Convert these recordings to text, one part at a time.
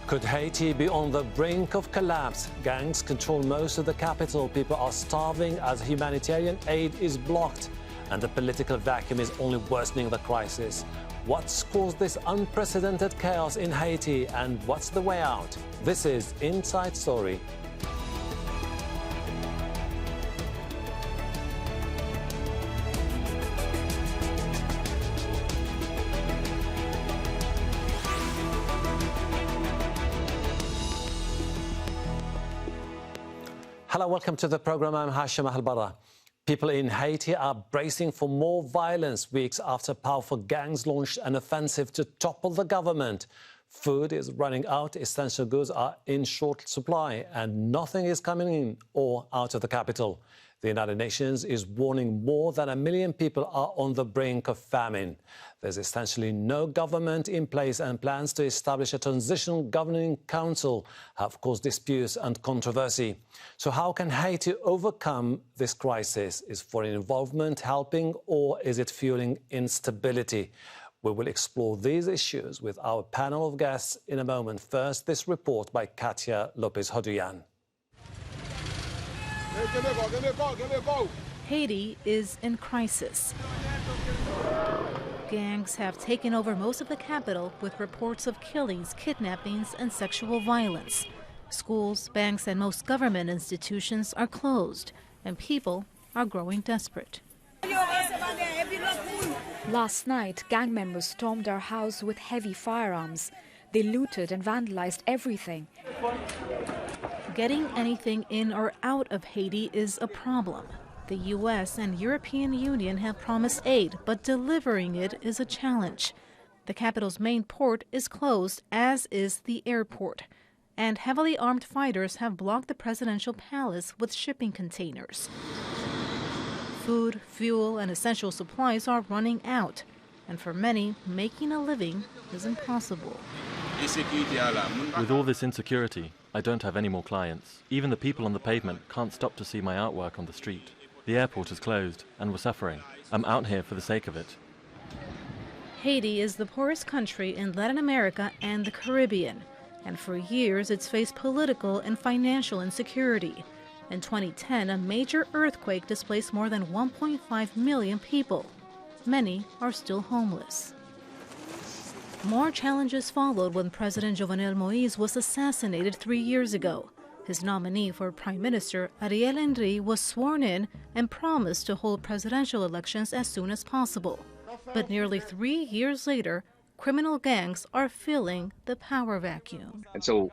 Could Haiti be on the brink of collapse? Gangs control most of the capital. People are starving as humanitarian aid is blocked. And the political vacuum is only worsening the crisis. What's caused this unprecedented chaos in Haiti, and what's the way out? This is Inside Story. Hello, welcome to the program. I'm Hashem Ahelbarra. People in Haiti are bracing for more violence weeks after powerful gangs launched an offensive to topple the government. Food is running out, essential goods are in short supply, and nothing is coming in or out of the capital. The United Nations is warning more than 1 million people are on the brink of famine. There's essentially no government in place, and plans to establish a transitional governing council have caused disputes and controversy. So how can Haiti overcome this crisis? Is foreign involvement helping, or is it fueling instability? We will explore these issues with our panel of guests in a moment. First, this report by Katia Lopez-Hodoyan. Haiti is in crisis. Gangs have taken over most of the capital with reports of killings, kidnappings, and sexual violence. Schools, banks, and most government institutions are closed, and people are growing desperate. Last night, gang members stormed our house with heavy firearms. They looted and vandalized everything. Getting anything in or out of Haiti is a problem. The U.S. and European Union have promised aid, but delivering it is a challenge. The capital's main port is closed, as is the airport. And heavily armed fighters have blocked the presidential palace with shipping containers. Food, fuel, and essential supplies are running out. And for many, making a living is impossible. With all this insecurity, I don't have any more clients. Even the people on the pavement can't stop to see my artwork on the street. The airport is closed, and we're suffering. I'm out here for the sake of it. Haiti is the poorest country in Latin America and the Caribbean. And for years, it's faced political and financial insecurity. In 2010, a major earthquake displaced more than 1.5 million people. Many are still homeless. More challenges followed when President Jovenel Moïse was assassinated 3 years ago. His nominee for Prime Minister, Ariel was sworn in and promised to hold presidential elections as soon as possible. But nearly 3 years later, criminal gangs are filling the power vacuum. And so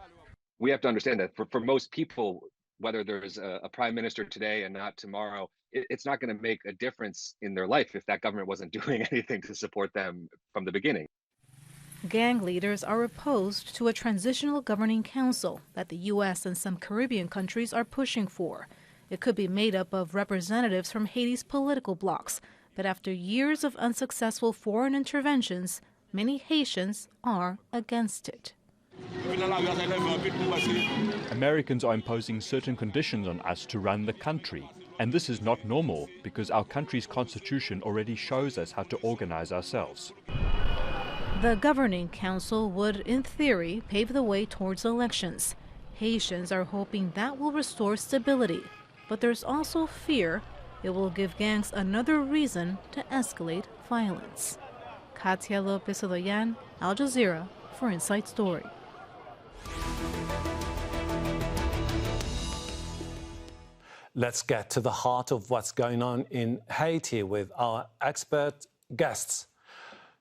we have to understand that for most people, whether there's a prime minister today and not tomorrow, it's not going to make a difference in their life if that government wasn't doing anything to support them from the beginning. Gang leaders are opposed to a transitional governing council that the U.S. and some Caribbean countries are pushing for. It could be made up of representatives from Haiti's political blocs, but after years of unsuccessful foreign interventions, many Haitians are against it. Americans are imposing certain conditions on us to run the country. And this is not normal, because our country's constitution already shows us how to organize ourselves. The governing council would, in theory, pave the way towards elections. Haitians are hoping that will restore stability. But there's also fear it will give gangs another reason to escalate violence. Katia Lopez-Hodoyan, Al Jazeera, for Inside Story. Let's get to the heart of what's going on in Haiti with our expert guests.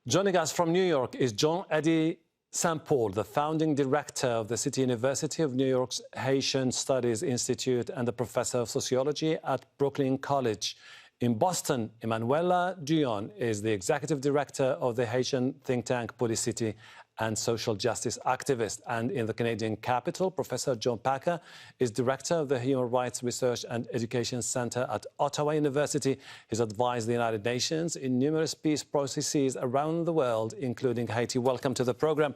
Joining us from New York is John Eddy St. Paul, the founding director of the City University of New York's Haitian Studies Institute and the professor of sociology at Brooklyn College. In Boston, Emmanuela Douyon is the executive director of the Haitian think tank Policite and social justice activist. And in the Canadian capital, Professor John Packer is director of the Human Rights Research and Education Centre at Ottawa University. He's advised the United Nations in numerous peace processes around the world, including Haiti. Welcome to the program.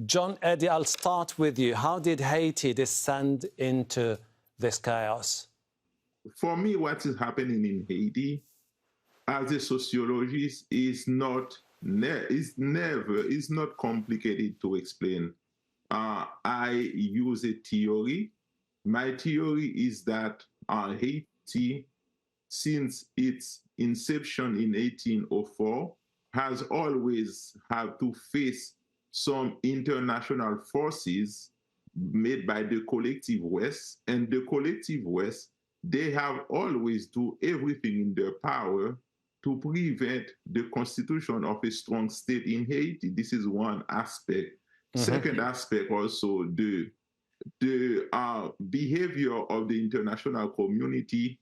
John Eddy, I'll start with you. How did Haiti descend into this chaos? For me, what is happening in Haiti, as a sociologist, is not complicated to explain. I use a theory. My theory is that Haiti, since its inception in 1804, has always had to face some international forces made by the collective West. And the collective West, they have always do everything in their power to prevent the constitution of a strong state in Haiti. This is one aspect. Second aspect also, the behavior of the international community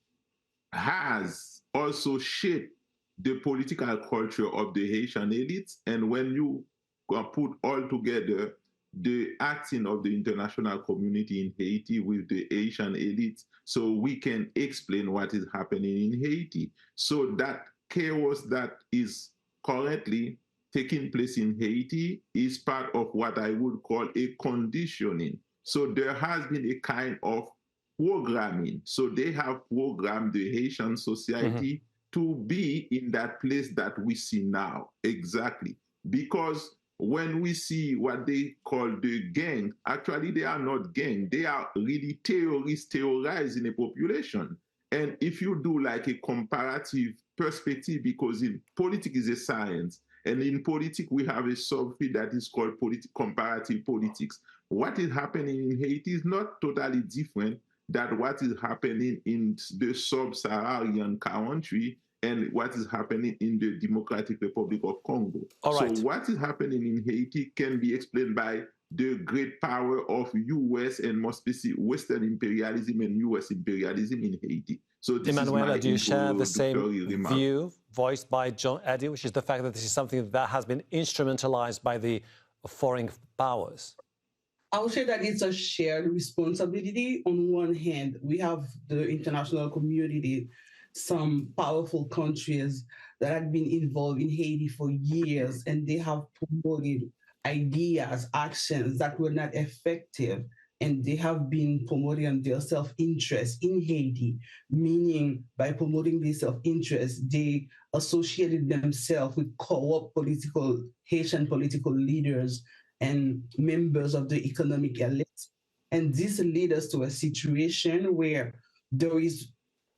has also shaped the political culture of the Haitian elites. And when you put all together the acting of the international community in Haiti with the Haitian elites, so we can explain what is happening in Haiti. So that chaos that is currently taking place in Haiti is part of what I would call a conditioning. So there has been a kind of programming. So they have programmed the Haitian society to be in that place that we see now. Exactly. Because when we see what they call the gang, actually they are not gang. They are really terrorists terrorizing a population. And if you do like a comparative perspective, because in politics is a science, and in politics we have a subfield that is called comparative politics. What is happening in Haiti is not totally different than what is happening in the sub-Saharan country and what is happening in the Democratic Republic of Congo. All right. So what is happening in Haiti can be explained by the great power of U.S. and more specific Western imperialism and U.S. imperialism in Haiti. So this Emmanuela, is do you share the same remark. view voiced by John Eddy, which is the fact that this is something that has been instrumentalized by the foreign powers? I would say that it's a shared responsibility. On one hand, we have the international community, some powerful countries that have been involved in Haiti for years, and they have promoted ideas, actions that were not effective, and they have been promoting their self-interest in Haiti, meaning by promoting their self-interest, they associated themselves with corrupt Haitian political leaders and members of the economic elite. And this leads us to a situation where there is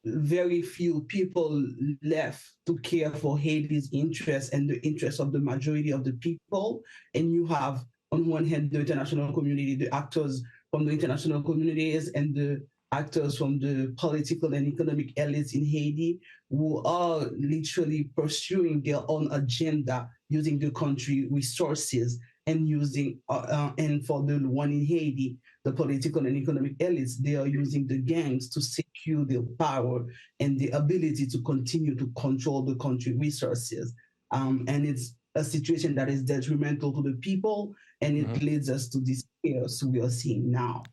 very few people left to care for Haiti's interests and the interests of the majority of the people. And you have, on one hand, the international community, the actors from the international communities and the actors from the political and economic elites in Haiti who are literally pursuing their own agenda using the country resources and using, and for the one in Haiti, the political and economic elites, they are using the gangs to secure their power and the ability to continue to control the country resources. And it's a situation that is detrimental to the people, and it leads us to this chaos we are seeing now.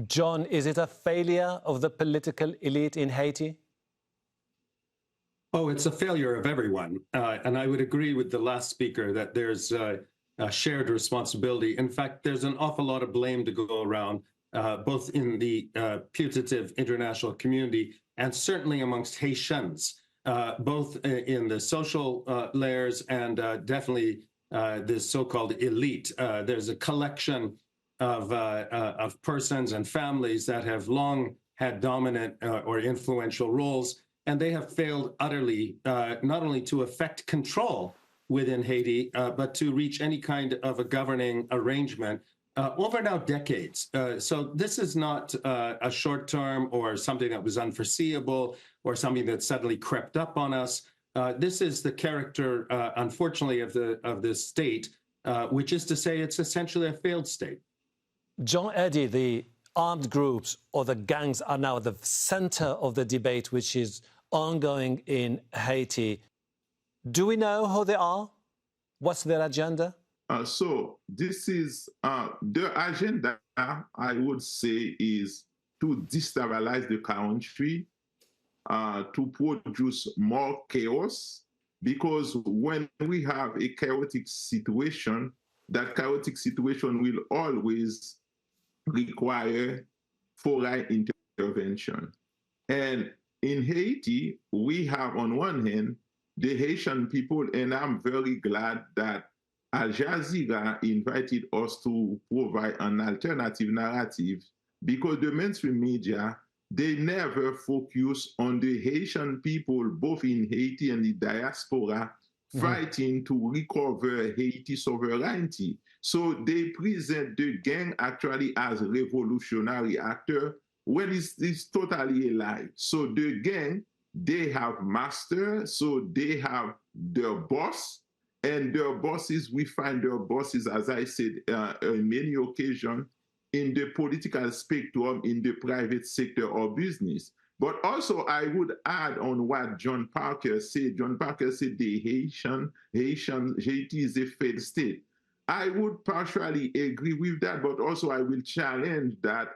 John, is it a failure of the political elite in Haiti? Oh, it's a failure of everyone. And I would agree with the last speaker that there's a shared responsibility. In fact, there's an awful lot of blame to go around, both in the putative international community and certainly amongst Haitians, both in the social layers and definitely the so-called elite. There's a collection of persons and families that have long had dominant or influential roles, and they have failed utterly, not only to effect control within Haiti, but to reach any kind of a governing arrangement over now decades. So this is not a short term or something that was unforeseeable or something that suddenly crept up on us. This is the character, unfortunately, of the state, which is to say it's essentially a failed state. John Eddy, the armed groups or the gangs are now at the center of the debate which is ongoing in Haiti. Do we know who they are? What's their agenda? So this is the agenda, I would say, is to destabilize the country, to produce more chaos, because when we have a chaotic situation, that chaotic situation will always require foreign intervention. And in Haiti, we have on one hand the Haitian people, and I'm very glad that Jazeera invited us to provide an alternative narrative because the mainstream media, they never focus on the Haitian people, both in Haiti and the diaspora, fighting to recover Haiti's sovereignty. So they present the gang actually as a revolutionary actor when it's totally a lie. So the gang, they have master, so they have their boss, and their bosses, we find their bosses, as I said, on many occasions, in the political spectrum, in the private sector or business. But also, I would add on what John Parker said. John Parker said the Haiti is a failed state. I would partially agree with that, but also I will challenge that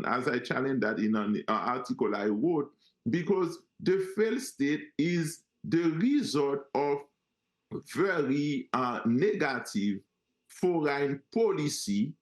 as I challenge that in an article I wrote, because the failed state is the result of very negative foreign policy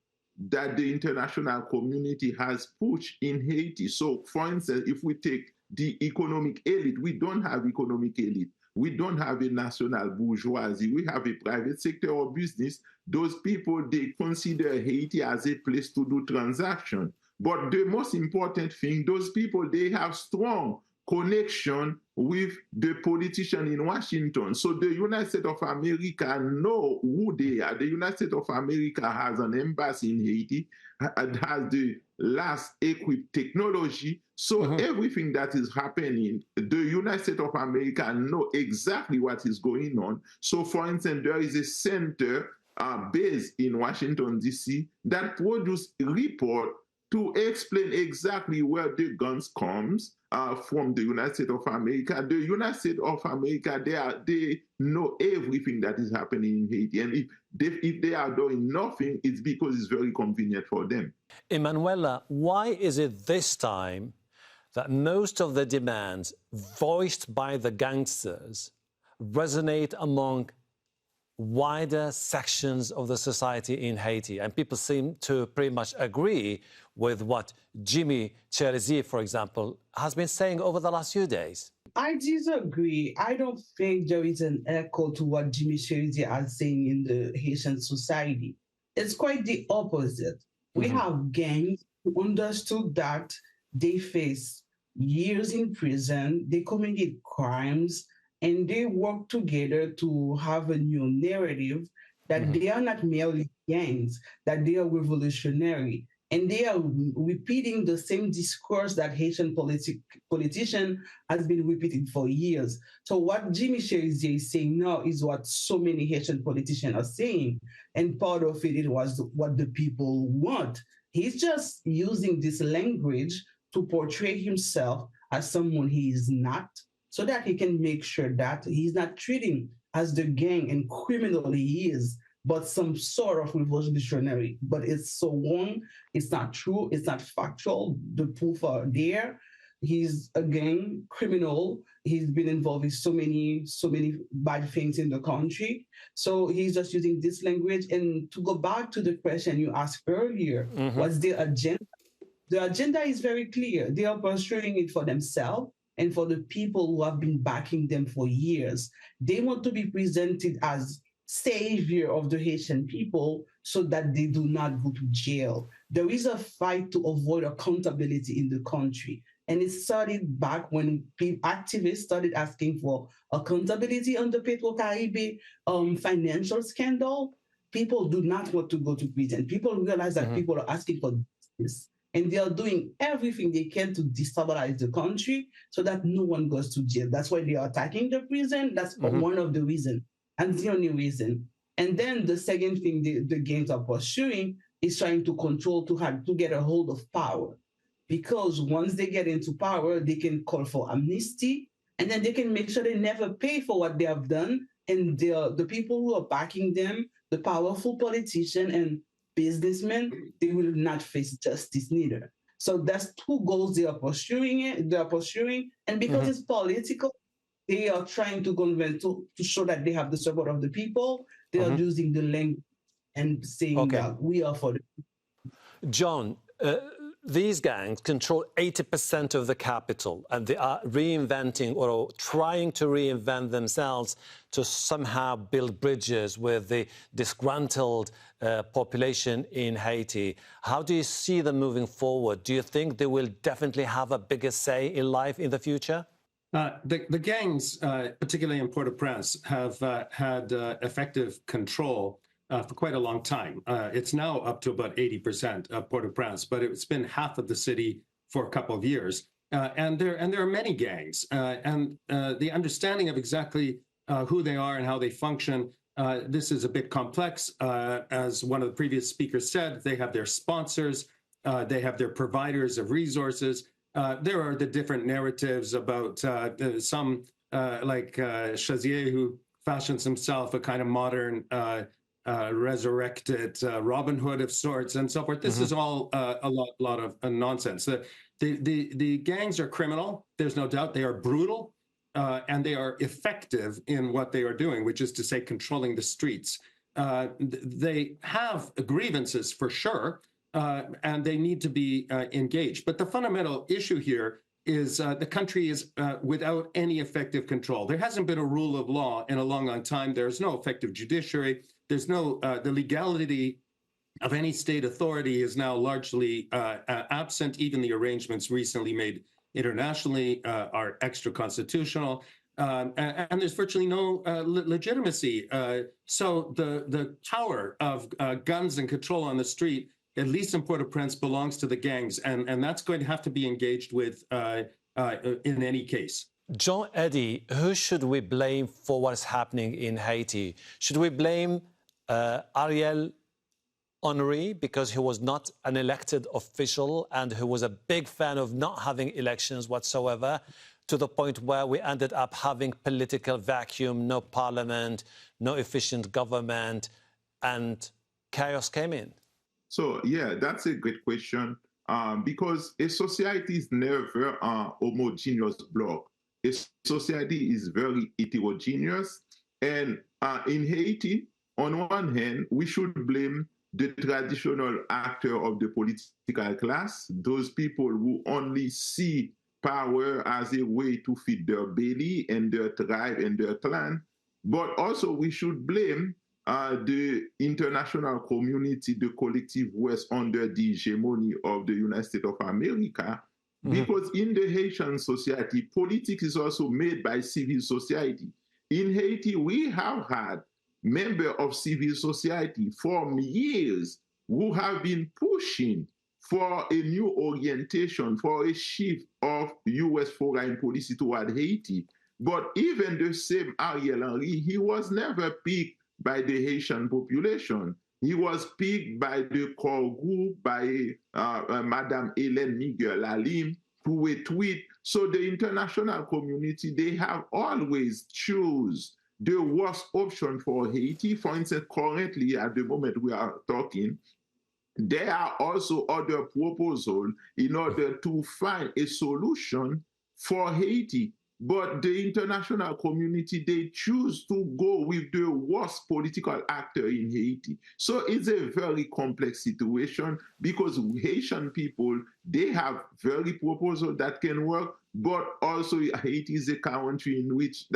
that the international community has pushed in Haiti. So, for instance, if we take the economic elite, we don't have economic elite. We don't have a national bourgeoisie. We have a private sector or business. Those people, they consider Haiti as a place to do transaction. But the most important thing, those people, they have strong connection with the politician in Washington. So the United States of America know who they are. The United States of America has an embassy in Haiti, has the last equipped technology. So everything that is happening, the United States of America know exactly what is going on. So for instance, there is a center based in Washington, D.C. that produces a report to explain exactly where the guns comes from the United States of America. The United States of America, they know everything that is happening in Haiti. And if they are doing nothing, it's because it's very convenient for them. Emmanuela, why is it this time that most of the demands voiced by the gangsters resonate among wider sections of the society in Haiti? And people seem to pretty much agree with what Jimmy Cherizier, for example, has been saying over the last few days. I disagree. I don't think there is an echo to what Jimmy Cherizier is saying in the Haitian society. It's quite the opposite. We have gangs who understood that they face years in prison, they committed crimes, and they work together to have a new narrative that they are not merely gangs, that they are revolutionary. And they are repeating the same discourse that Haitian politician has been repeating for years. So what Jimmy Cherizier is saying now is what so many Haitian politicians are saying. And part of it was what the people want. He's just using this language to portray himself as someone he is not, so that he can make sure that he's not treating as the gang and criminal he is, but some sort of revolutionary. But it's so wrong. It's not true. It's not factual. The proof are there. He's a gang criminal. He's been involved in so many bad things in the country. So he's just using this language. And to go back to the question you asked earlier, what's the agenda? The agenda is very clear. They are pursuing it for themselves and for the people who have been backing them for years. They want to be presented as savior of the Haitian people so that they do not go to jail. There is a fight to avoid accountability in the country. And it started back when activists started asking for accountability on the Petro-Caribe financial scandal. People do not want to go to prison. People realize that people are asking for this. And they are doing everything they can to destabilize the country so that no one goes to jail. That's why they are attacking the prison. That's one of the reasons, and the only reason. And then the second thing the gangs are pursuing is trying to control, to get a hold of power. Because once they get into power, they can call for amnesty, and then they can make sure they never pay for what they have done. And the people who are backing them, the powerful politician and businessmen, they will not face justice neither. So that's two goals they are pursuing. And because it's political, they are trying to convince to show that they have the support of the people. They are using the language and saying that we are for the people. John, these gangs control 80% of the capital, and they are reinventing or trying to reinvent themselves to somehow build bridges with the disgruntled population in Haiti. How do you see them moving forward? Do you think they will definitely have a bigger say in life in the future? The gangs, particularly in Port-au-Prince, have had effective control for quite a long time. It's now up to about 80% of Port-au-Prince, but it's been half of the city for a couple of years. And there are many gangs. And the understanding of exactly who they are and how they function, this is a bit complex. As one of the previous speakers said, they have their sponsors, they have their providers of resources. There are the different narratives about some like Cherizier, who fashions himself a kind of modern resurrected Robin Hood of sorts and so forth. This is all a lot of nonsense. The gangs are criminal. There's no doubt. They are brutal and they are effective in what they are doing, which is to say controlling the streets. They have grievances for sure, and they need to be engaged. But the fundamental issue here is the country is without any effective control. There hasn't been a rule of law in a long, long time. There's no effective judiciary. There's no, the legality of any state authority is now largely absent. Even the arrangements recently made internationally are extra-constitutional. And there's virtually no legitimacy. So the power of guns and control on the street, at least in Port-au-Prince, belongs to the gangs, and that's going to have to be engaged with in any case. John, Eddy, who should we blame for what is happening in Haiti? Should we blame Ariel Henry because he was not an elected official and who was a big fan of not having elections whatsoever, to the point where we ended up having political vacuum, no parliament, no efficient government, and chaos came in? So, yeah, that's a great question because a society is never a homogeneous block. A society is very heterogeneous. And in Haiti, on one hand, we should blame the traditional actor of the political class, those people who only see power as a way to feed their belly and their tribe and their clan. But also we should blame the international community, the collective West, under the hegemony of the United States of America, because in the Haitian society, politics is also made by civil society. In Haiti, we have had members of civil society for years who have been pushing for a new orientation, for a shift of U.S. foreign policy toward Haiti. But even the same Ariel Henry, he was never picked by the Haitian population. He was picked by the core group, by Madame Hélène Miguel Alim, through a tweet. So the international community, they have always choose the worst option for Haiti. For instance, currently, at the moment we are talking, there are also other proposals in order to find a solution for Haiti. But the international community, they choose to go with the worst political actor in Haiti. So it's a very complex situation because Haitian people, they have very proposals that can work, but also Haiti is a country in which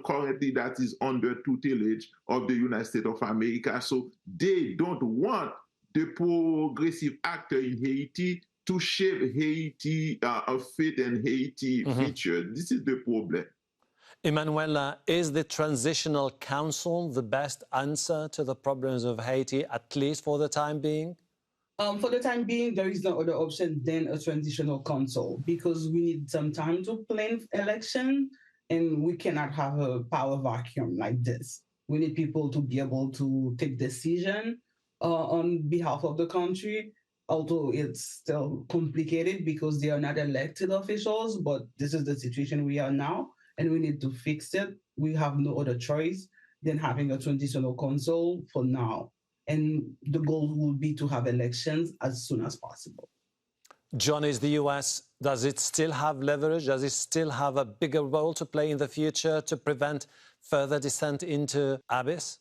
currently that is under tutelage of the United States of America. So they don't want the progressive actor in Haiti to shape Haiti fate and Haiti future. This is the problem. Emmanuela, is the Transitional Council the best answer to the problems of Haiti, at least for the time being? For the time being, there is no other option than a transitional council because we need some time to plan election and we cannot have a power vacuum like this. We need people to be able to take decision on behalf of the country, although it's still complicated because they are not elected officials, but this is the situation we are now, and we need to fix it. We have no other choice than having a transitional council for now. And the goal will be to have elections as soon as possible. John, is the US, does it still have leverage? Does it still have a bigger role to play in the future to prevent further descent into abyss?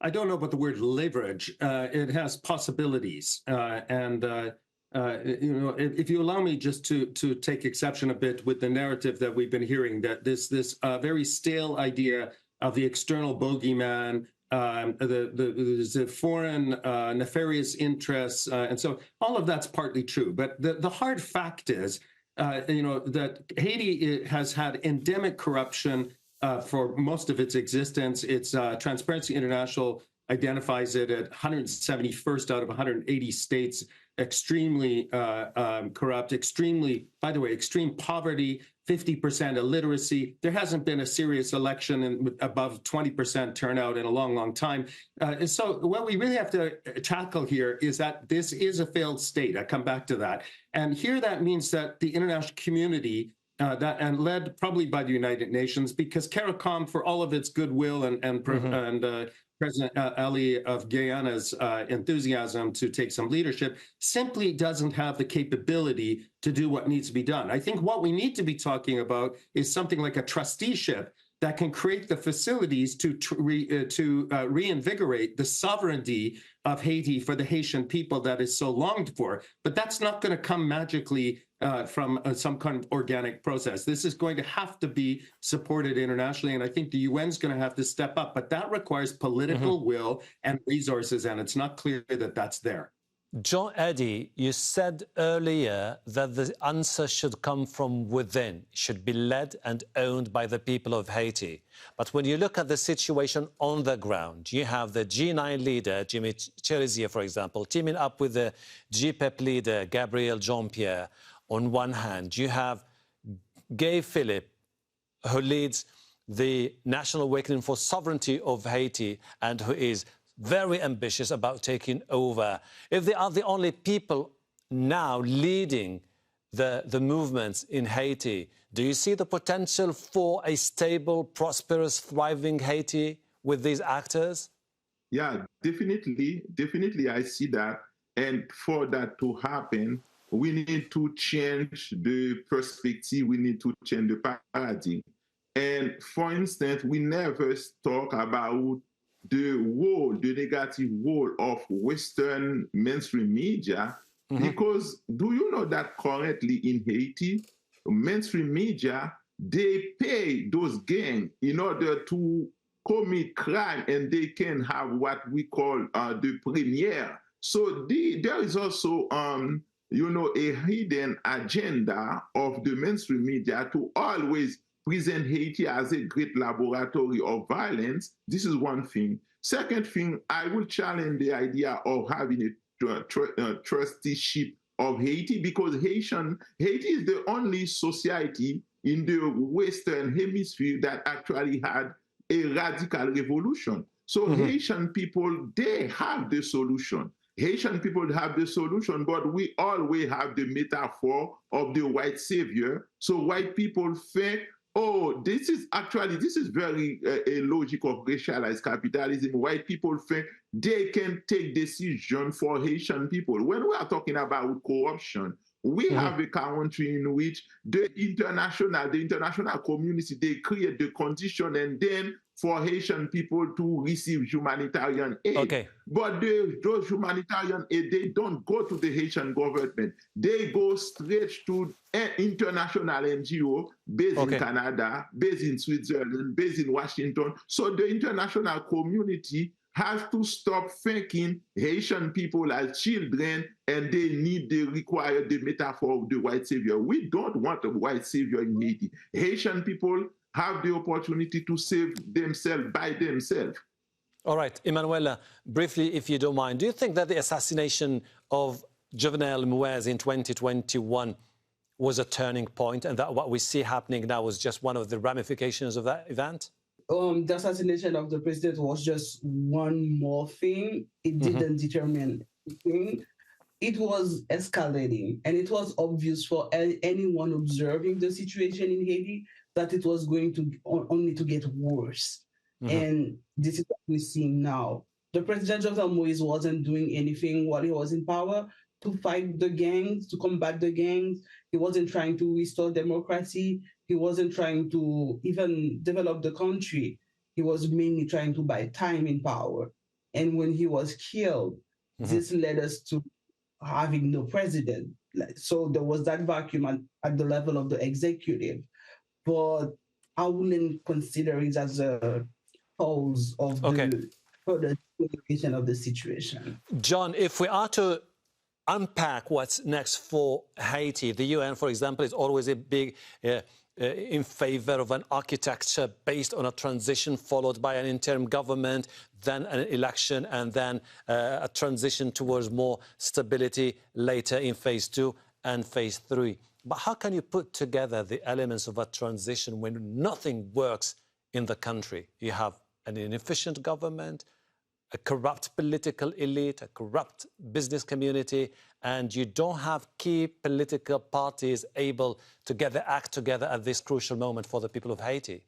I don't know about the word leverage. It has possibilities. And if you allow me just to take exception a bit with the narrative that we've been hearing, that this very stale idea of the external bogeyman, the foreign nefarious interests, and so all of that's partly true. But the hard fact is, that Haiti has had endemic corruption for most of its existence. It's Transparency International identifies it at 171st out of 180 states, extremely corrupt, by the way, extreme poverty, 50% illiteracy. There hasn't been a serious election with above 20% turnout in a long, long time. And so what we really have to tackle here is that this is a failed state. I come back to that. And here that means that the international community, and led probably by the United Nations, because CARICOM, for all of its goodwill and President Ali of Guyana's enthusiasm to take some leadership, simply doesn't have the capability to do what needs to be done. I think what we need to be talking about is something like a trusteeship that can create the facilities to reinvigorate the sovereignty of Haiti for the Haitian people that is so longed for. But that's not going to come magically from some kind of organic process. This is going to have to be supported internationally, and I think the UN's going to have to step up. But that requires political will and resources, and it's not clear that that's there. John Eddy, you said earlier that the answer should come from within, should be led and owned by the people of Haiti. But when you look at the situation on the ground, you have the G9 leader, Jimmy Cherizier, for example, teaming up with the GPEP leader, Gabriel Jean-Pierre, on one hand. You have Gay Philippe, who leads the National Awakening for Sovereignty of Haiti and who is very ambitious about taking over. If they are the only people now leading the movements in Haiti, do you see the potential for a stable, prosperous, thriving Haiti with these actors? Yeah, definitely. Definitely, I see that. And for that to happen, we need to change the perspective. We need to change the paradigm. And for instance, we never talk about the negative role of Western mainstream media, because do you know that currently in Haiti, mainstream media, they pay those gangs in order to commit crime, and they can have what we call the premiere. So there is also, a hidden agenda of the mainstream media to always present Haiti as a great laboratory of violence. This is one thing. Second thing, I will challenge the idea of having a trusteeship of Haiti, because Haiti is the only society in the Western Hemisphere that actually had a radical revolution. So Haitian people, they have the solution. Haitian people have the solution, but we always have the metaphor of the white savior. So white people think, oh, this is very a logic of racialized capitalism. White people think they can take decision for Haitian people. When we are talking about corruption, we have a country in which the international community, they create the condition and then for Haitian people to receive humanitarian aid. Okay. But those humanitarian aid, they don't go to the Haitian government. They go straight to an international NGO based in Canada, based in Switzerland, based in Washington. So the international community has to stop thinking Haitian people as children and they require the metaphor of the white savior. We don't want a white savior in Haiti. Haitian people have the opportunity to save themselves by themselves. All right, Emmanuela, briefly, if you don't mind, do you think that the assassination of Jovenel Moise in 2021 was a turning point, and that what we see happening now was just one of the ramifications of that event? The assassination of the president was just one more thing. It didn't determine anything. It was escalating, and it was obvious for anyone observing the situation in Haiti that it was going to only to get worse. And this is what we're seeing now. The president Jovenel Moise wasn't doing anything while he was in power to fight the gangs, to combat the gangs. He wasn't trying to restore democracy. He wasn't trying to even develop the country. He was mainly trying to buy time in power. And when he was killed, this led us to having no president. So there was that vacuum at the level of the executive, but I wouldn't consider it as a cause of the further deterioration of the situation. John, if we are to unpack what's next for Haiti, the UN, for example, is always a big in favor of an architecture based on a transition followed by an interim government, then an election, and then a transition towards more stability later in phase 2 and phase 3. But how can you put together the elements of a transition when nothing works in the country? You have an inefficient government, a corrupt political elite, a corrupt business community, and you don't have key political parties able to get their act together at this crucial moment for the people of Haiti.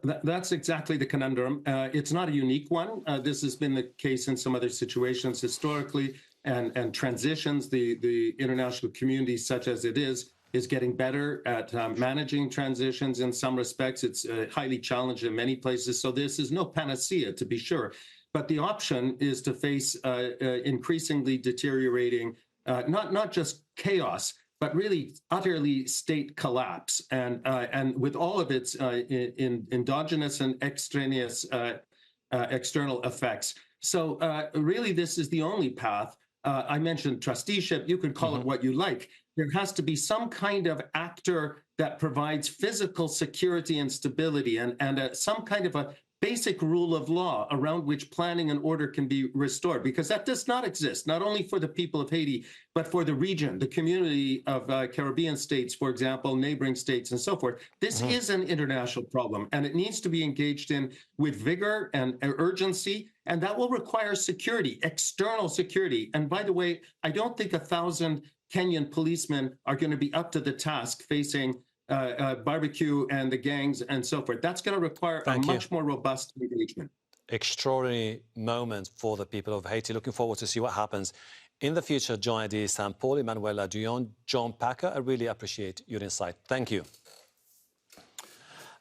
That's exactly the conundrum. It's not a unique one. This has been the case in some other situations historically, and transitions, the international community, such as it is getting better at managing transitions in some respects. It's highly challenged in many places, so this is no panacea, to be sure. But the option is to face increasingly deteriorating, not just chaos, but really utterly state collapse, and with all of its endogenous and extraneous external effects. So really, this is the only path. I mentioned trusteeship. You can call it what you like. There has to be some kind of actor that provides physical security and stability, and some kind of a basic rule of law around which planning and order can be restored, because that does not exist, not only for the people of Haiti, but for the region, the community of Caribbean states, for example, neighboring states and so forth. This is an international problem, and it needs to be engaged in with vigor and urgency, and that will require security, external security. And by the way, I don't think 1,000 Kenyan policemen are going to be up to the task facing barbecue and the gangs and so forth. That's going to require a much more robust engagement. Extraordinary moment for the people of Haiti. Looking forward to see what happens in the future. John Eddy, St. Paul, Emmanuela Douyon, John Packer, I really appreciate your insight. Thank you.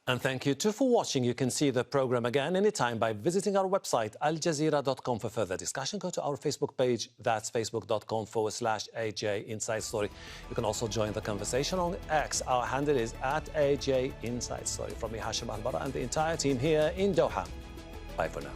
And thank you too for watching. You can see the program again anytime by visiting our website, aljazeera.com, for further discussion. Go to our Facebook page, that's facebook.com/AJ Inside Story. You can also join the conversation on X. Our handle is @AJ Inside Story. From me, Ahelbarra, and the entire team here in Doha. Bye for now.